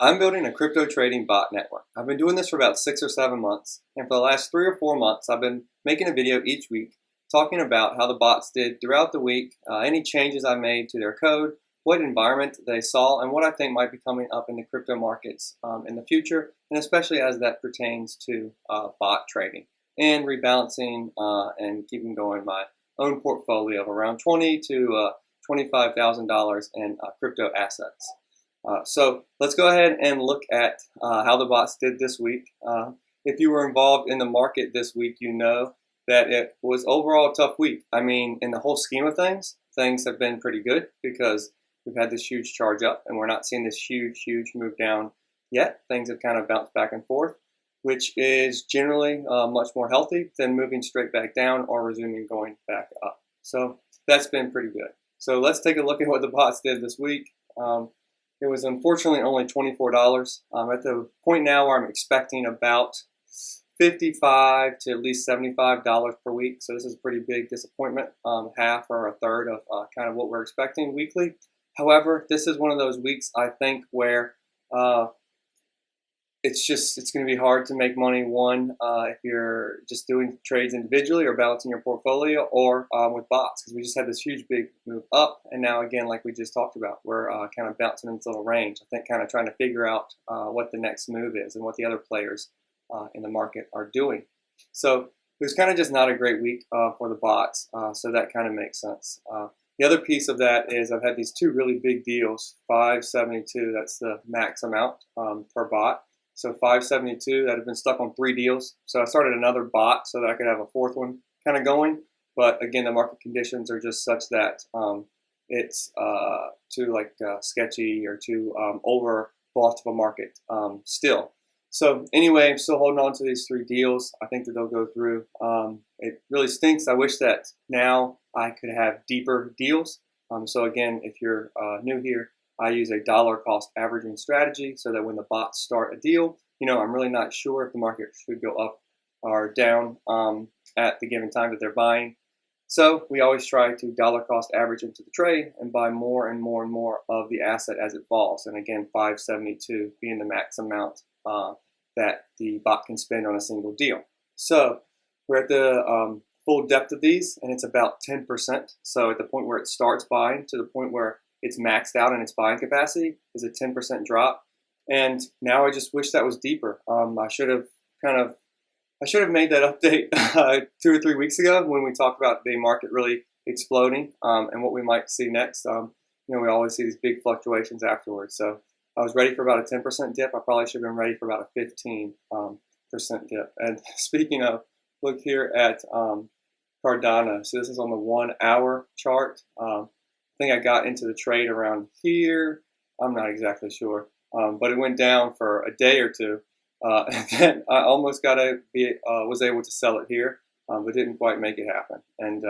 I'm building a crypto trading bot network. I've been doing this for about 6 or 7 months, and for the last 3 or 4 months, I've been making a video each week talking about how the bots did throughout the week, any changes I made to their code, what environment they saw, and what I think might be coming up in the crypto markets in the future, and especially as that pertains to bot trading and rebalancing and keeping going my own portfolio of around $20,000 to $25,000 in crypto assets. So let's go ahead and look at how the bots did this week. If you were involved in the market this week, you know that it was overall a tough week. I mean, in the whole scheme of things, things have been pretty good because we've had this huge charge up and we're not seeing this huge move down yet. Things have kind of bounced back and forth, which is generally much more healthy than moving straight back down or resuming going back up. So that's been pretty good. So let's take a look at what the bots did this week. It was unfortunately only $24. At the point now where I'm expecting about $55 to at least $75 per week. So this is a pretty big disappointment, half or a third of kind of what we're expecting weekly. However, this is one of those weeks I think where it's going to be hard to make money. One, if you're just doing trades individually or balancing your portfolio, or with bots, because we just had this huge big move up, and now again, like we just talked about, we're kind of bouncing in this little range. I think kind of trying to figure out what the next move is and what the other players in the market are doing. So it was kind of just not a great week for the bots. So that kind of makes sense. The other piece of that is I've had these two really big deals, 572. That's the max amount per bot. So 572 that have been stuck on 3 deals. So I started another bot so that I could have a fourth one kind of going. But again, the market conditions are just such that it's too sketchy or too overbought of a market still. So anyway, I'm still holding on to these 3 deals. I think that they'll go through. It really stinks. I wish that now I could have deeper deals. So again, if you're new here, I use a dollar cost averaging strategy so that when the bots start a deal, I'm really not sure if the market should go up or down at the given time that they're buying. So we always try to dollar cost average into the trade and buy more and more and more of the asset as it falls. And again, 572 being the max amount that the bot can spend on a single deal. So we're at the full depth of these, and it's about 10%. So at the point where it starts buying to the point where it's maxed out in its buying capacity is a 10% drop. And now I just wish that was deeper. I should have made that update 2 or 3 weeks ago when we talked about the market really exploding and what we might see next. We always see these big fluctuations afterwards. So I was ready for about a 10% dip. I probably should have been ready for about a 15% dip. And speaking of, look here at Cardano. So this is on the 1 hour chart. I think I got into the trade around here. I'm not exactly sure, but it went down for a day or two. And then I almost was able to sell it here, but didn't quite make it happen. And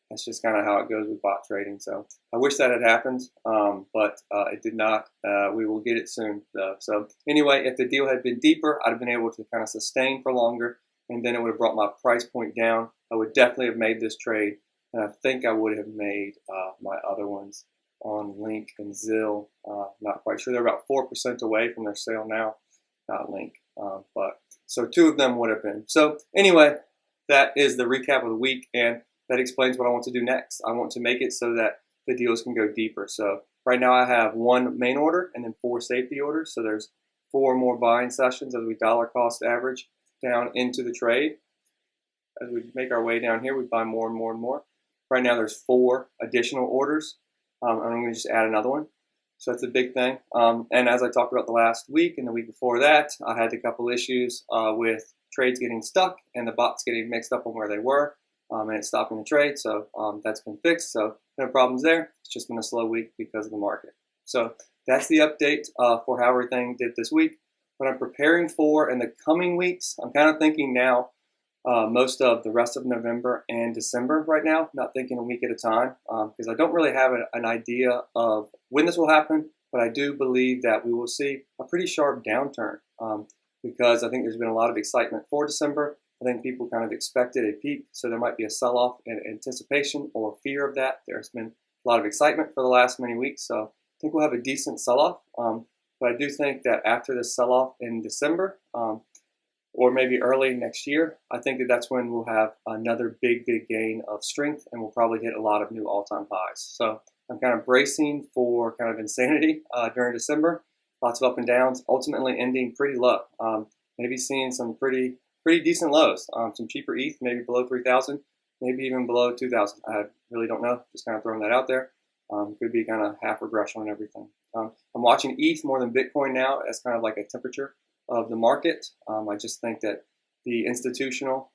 that's just kind of how it goes with bot trading. So I wish that had happened, but it did not. We will get it soon, though. So anyway, if the deal had been deeper, I'd have been able to kind of sustain for longer, and then it would have brought my price point down. I would definitely have made this trade. And I think I would have made my other ones on Link and Zill. Not quite sure. They're about 4% away from their sale now. Not Link. But so 2 of them would have been. So anyway, that is the recap of the week. And that explains what I want to do next. I want to make it so that the deals can go deeper. So right now I have 1 main order and then 4 safety orders. So there's 4 more buying sessions as we dollar cost average down into the trade. As we make our way down here, we buy more and more and more. Right now there's 4 additional orders, and I'm going to just add another one. So that's a big thing. And as I talked about the last week and the week before that, I had a couple issues with trades getting stuck and the bots getting mixed up on where they were, and it's stopping the trade. So that's been fixed. So no problems there. It's just been a slow week because of the market. So that's the update for how everything did this week. What I'm preparing for in the coming weeks, I'm kind of thinking now, most of the rest of November and December right now, not thinking a week at a time, because I don't really have an idea of when this will happen, but I do believe that we will see a pretty sharp downturn because I think there's been a lot of excitement for December. I think people kind of expected a peak, so there might be a sell-off in anticipation or fear of that. There's been a lot of excitement for the last many weeks, so I think we'll have a decent sell-off. But I do think that after the sell-off in December, or maybe early next year, I think that that's when we'll have another big gain of strength, and we'll probably hit a lot of new all-time highs. So I'm kind of bracing for kind of insanity during December, lots of up and downs, ultimately ending pretty low. Maybe seeing some pretty decent lows, some cheaper ETH, maybe below 3,000, maybe even below 2,000. I really don't know, just kind of throwing that out there. Could be kind of half regression on everything. I'm watching ETH more than Bitcoin now as kind of like a temperature of the market. I just think that the institutional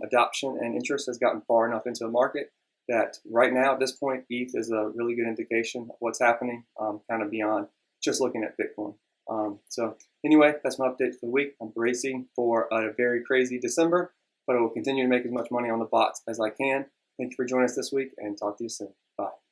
adoption and interest has gotten far enough into the market that right now at this point, ETH is a really good indication of what's happening, kind of beyond just looking at Bitcoin. So anyway, that's my update for the week. I'm bracing for a very crazy December, but I will continue to make as much money on the bots as I can. Thank you for joining us this week, and talk to you soon. Bye.